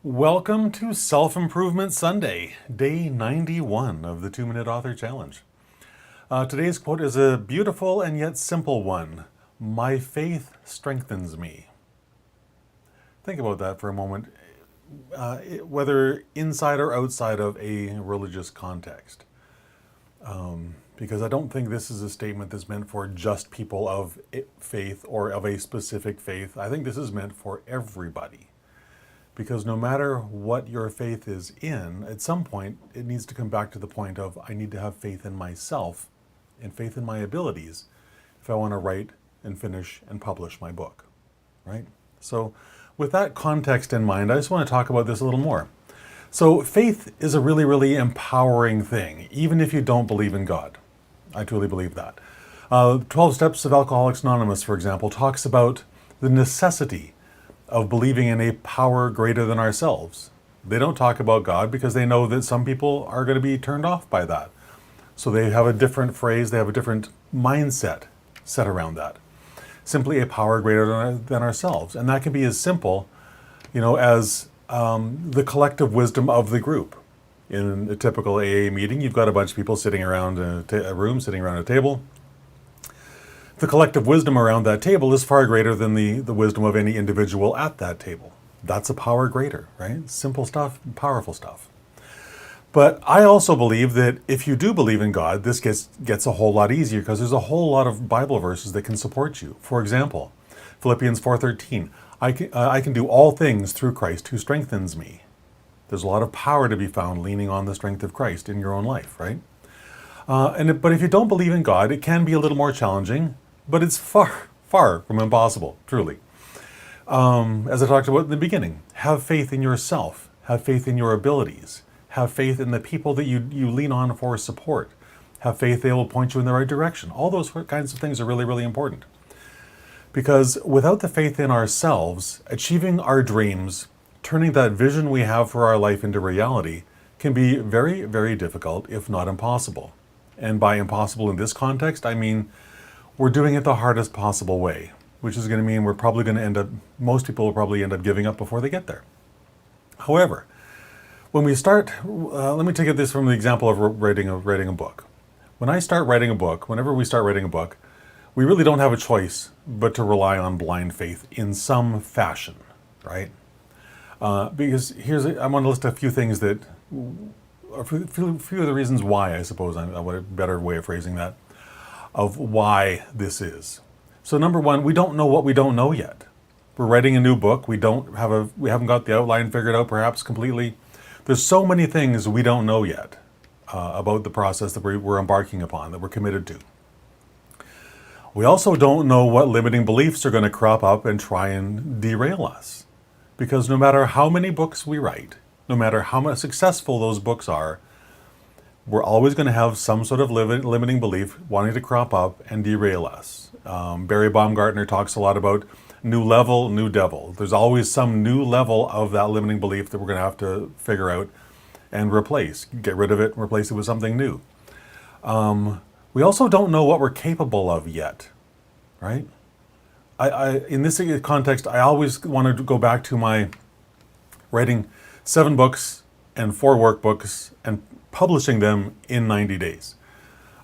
Welcome to Self-Improvement Sunday, day 91 of the 2-Minute Author Challenge. Today's quote is a beautiful and yet simple one. My faith strengthens me. Think about that for a moment, whether inside or outside of a religious context. Because I don't think this is a statement that's meant for just people of faith or of a specific faith. I think this is meant for everybody. Because no matter what your faith is in, at some point, it needs to come back to the point of, I need to have faith in myself and faith in my abilities if I want to write and finish and publish my book, right? So with that context in mind, I just want to talk about this a little more. So faith is a really, really empowering thing, even if you don't believe in God. I truly believe that. 12 Steps of Alcoholics Anonymous, for example, talks about the necessity of believing in a power greater than ourselves. They don't talk about God because they know that some people are going to be turned off by that. So they have a different phrase, they have a different mindset set around that. Simply a power greater than ourselves. And that can be as simple, as the collective wisdom of the group. In a typical AA meeting, you've got a bunch of people sitting around a room, sitting around a table. The collective wisdom around that table is far greater than the wisdom of any individual at that table. That's a power greater, right? Simple stuff, powerful stuff. But I also believe that if you do believe in God, this gets a whole lot easier because there's a whole lot of Bible verses that can support you. For example, Philippians 4:13, I can do all things through Christ who strengthens me. There's a lot of power to be found leaning on the strength of Christ in your own life, right? But if you don't believe in God, it can be a little more challenging. But it's far, far from impossible, truly. As I talked about in the beginning, have faith in yourself, have faith in your abilities, have faith in the people that you lean on for support, have faith they will point you in the right direction. All those kinds of things are really, really important. Because without the faith in ourselves, achieving our dreams, turning that vision we have for our life into reality can be very, very difficult, if not impossible. And by impossible in this context, I mean we're doing it the hardest possible way, which is going to mean most people will probably end up giving up before they get there. However, when we start, let me take this from the example of writing a book. Whenever we start writing a book, we really don't have a choice but to rely on blind faith in some fashion, right? Because I want to list a few things a few of the reasons why, I suppose, a better way of phrasing that, of why this is. So number one, we don't know what we don't know yet. We're writing a new book. We haven't got the outline figured out perhaps completely. There's so many things we don't know yet about the process that we're embarking upon, that we're committed to. We also don't know what limiting beliefs are going to crop up and try and derail us. Because no matter how many books we write, no matter how much successful those books are, we're always going to have some sort of limiting belief wanting to crop up and derail us. Barry Baumgartner talks a lot about new level, new devil. There's always some new level of that limiting belief that we're going to have to figure out and replace. Get rid of it and replace it with something new. We also don't know what we're capable of yet, right? In this context, I always want to go back to my writing 7 books and 4 workbooks and publishing them in 90 days.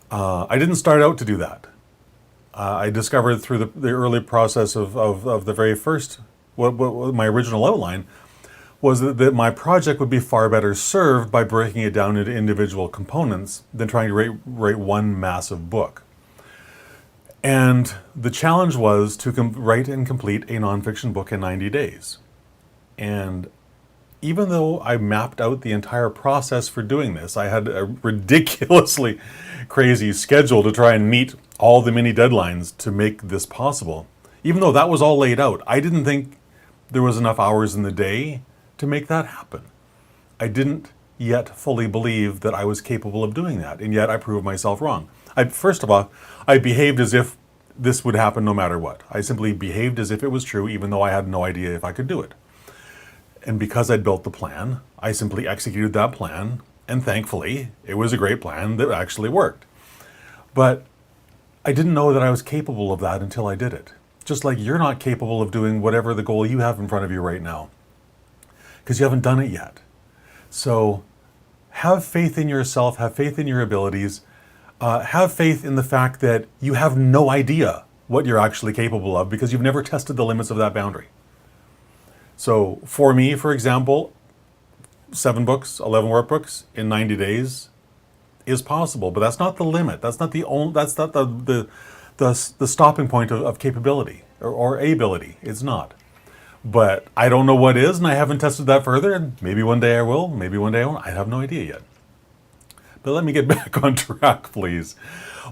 I didn't start out to do that. I discovered through the early process of the very first, what my original outline was that my project would be far better served by breaking it down into individual components than trying to write one massive book. And the challenge was to write and complete a nonfiction book in 90 days. And even though I mapped out the entire process for doing this, I had a ridiculously crazy schedule to try and meet all the mini deadlines to make this possible. Even though that was all laid out, I didn't think there was enough hours in the day to make that happen. I didn't yet fully believe that I was capable of doing that, and yet I proved myself wrong. First of all, I behaved as if this would happen no matter what. I simply behaved as if it was true, even though I had no idea if I could do it. And because I'd built the plan, I simply executed that plan, and thankfully, it was a great plan that actually worked. But I didn't know that I was capable of that until I did it. Just like you're not capable of doing whatever the goal you have in front of you right now. because you haven't done it yet. So have faith in yourself, have faith in your abilities, have faith in the fact that you have no idea what you're actually capable of because you've never tested the limits of that boundary. So for me, for example, 7 books, 11 workbooks in 90 days is possible, but that's not the limit. That's not the only, that's not the stopping point of capability or ability. It's not. But I don't know what is, and I haven't tested that further, and maybe one day I will, maybe one day I won't. I have no idea yet. But let me get back on track, please.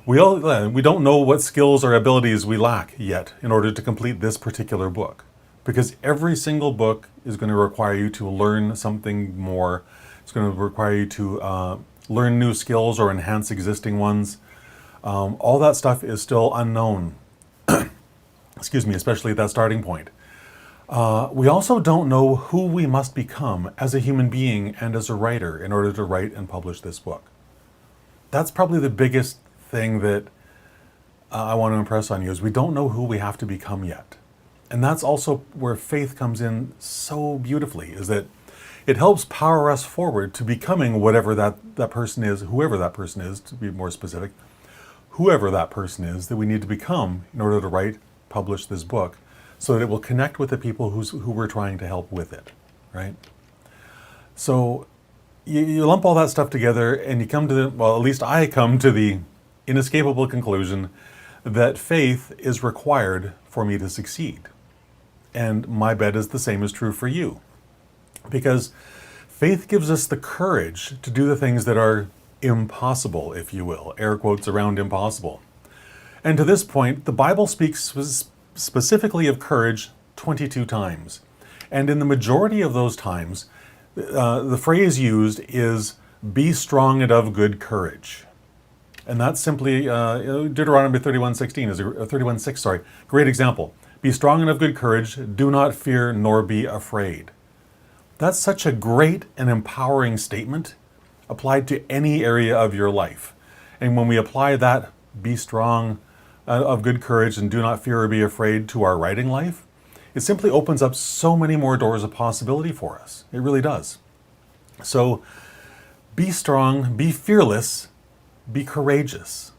We don't know what skills or abilities we lack yet in order to complete this particular book. Because every single book is going to require you to learn something more. It's going to require you to learn new skills or enhance existing ones. All that stuff is still unknown. Excuse me, especially at that starting point. We also don't know who we must become as a human being and as a writer in order to write and publish this book. That's probably the biggest thing that I want to impress on you is we don't know who we have to become yet. And that's also where faith comes in so beautifully, is that it helps power us forward to becoming whatever that person is, whoever that person is, to be more specific, whoever that person is that we need to become in order to write, publish this book, so that it will connect with the people who we're trying to help with it, right? So you lump all that stuff together and you come to the, well, at least I come to the inescapable conclusion that faith is required for me to succeed. And my bet is the same is true for you. Because faith gives us the courage to do the things that are impossible, if you will, air quotes around impossible. And to this point, the Bible speaks specifically of courage 22 times. And in the majority of those times, the phrase used is, be strong and of good courage. And that's simply, Deuteronomy 31:16 is 31:6, sorry, great example. Be strong and of good courage, do not fear nor be afraid. That's such a great and empowering statement applied to any area of your life. And when we apply that, be strong, of good courage and do not fear or be afraid to our writing life, it simply opens up so many more doors of possibility for us. It really does. So be strong, be fearless, be courageous.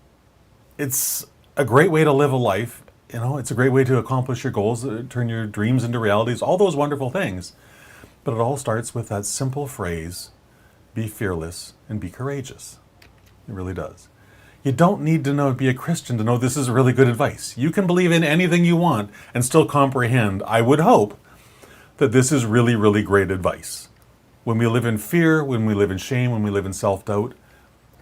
It's a great way to live a life. It's a great way to accomplish your goals, turn your dreams into realities, all those wonderful things. But it all starts with that simple phrase, be fearless and be courageous. It really does. You don't need to be a Christian to know this is really good advice. You can believe in anything you want and still comprehend, I would hope, that this is really, really great advice. When we live in fear, when we live in shame, when we live in self-doubt,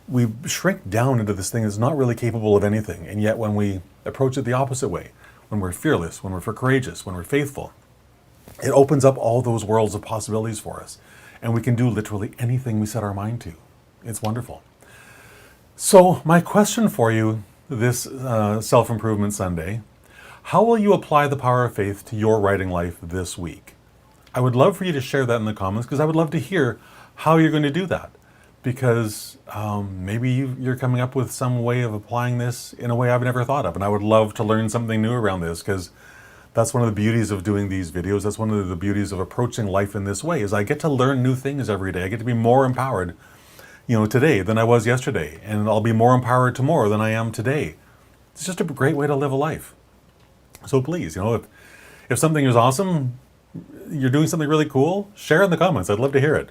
we shrink down into this thing that's not really capable of anything. And yet when we approach it the opposite way, when we're fearless, when we're courageous, when we're faithful, it opens up all those worlds of possibilities for us. And we can do literally anything we set our mind to. It's wonderful. So my question for you this Self-Improvement Sunday, how will you apply the power of faith to your writing life this week? I would love for you to share that in the comments because I would love to hear how you're going to do that. Because maybe you're coming up with some way of applying this in a way I've never thought of. And I would love to learn something new around this because that's one of the beauties of doing these videos. That's one of the beauties of approaching life in this way is I get to learn new things every day. I get to be more empowered today than I was yesterday. And I'll be more empowered tomorrow than I am today. It's just a great way to live a life. So please, if something is awesome, you're doing something really cool, share in the comments. I'd love to hear it.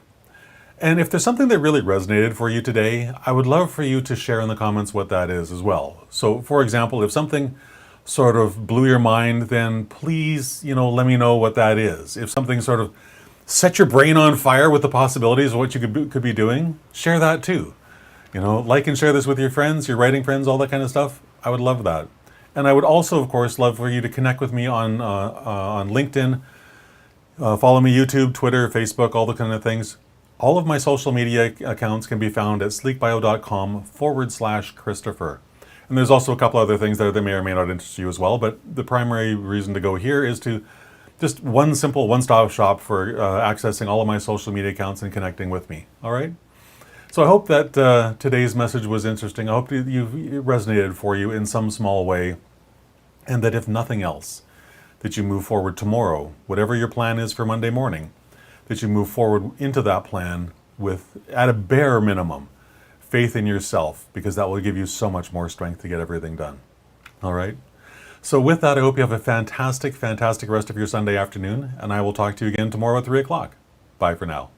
And if there's something that really resonated for you today, I would love for you to share in the comments what that is as well. So for example, if something sort of blew your mind, then please, let me know what that is. If something sort of set your brain on fire with the possibilities of what you could be doing, share that too. Like and share this with your friends, your writing friends, all that kind of stuff. I would love that. And I would also, of course, love for you to connect with me on LinkedIn, follow me YouTube, Twitter, Facebook, all the kind of things. All of my social media accounts can be found at sleekbio.com/Christopher. And there's also a couple other things that may or may not interest you as well, but the primary reason to go here is to just one simple one-stop shop for accessing all of my social media accounts and connecting with me. All right? So I hope that today's message was interesting. I hope it resonated for you in some small way, and that if nothing else, that you move forward tomorrow, whatever your plan is for Monday morning, that you move forward into that plan with, at a bare minimum, faith in yourself, because that will give you so much more strength to get everything done. All right? So with that, I hope you have a fantastic, fantastic rest of your Sunday afternoon, and I will talk to you again tomorrow at 3 o'clock. Bye for now.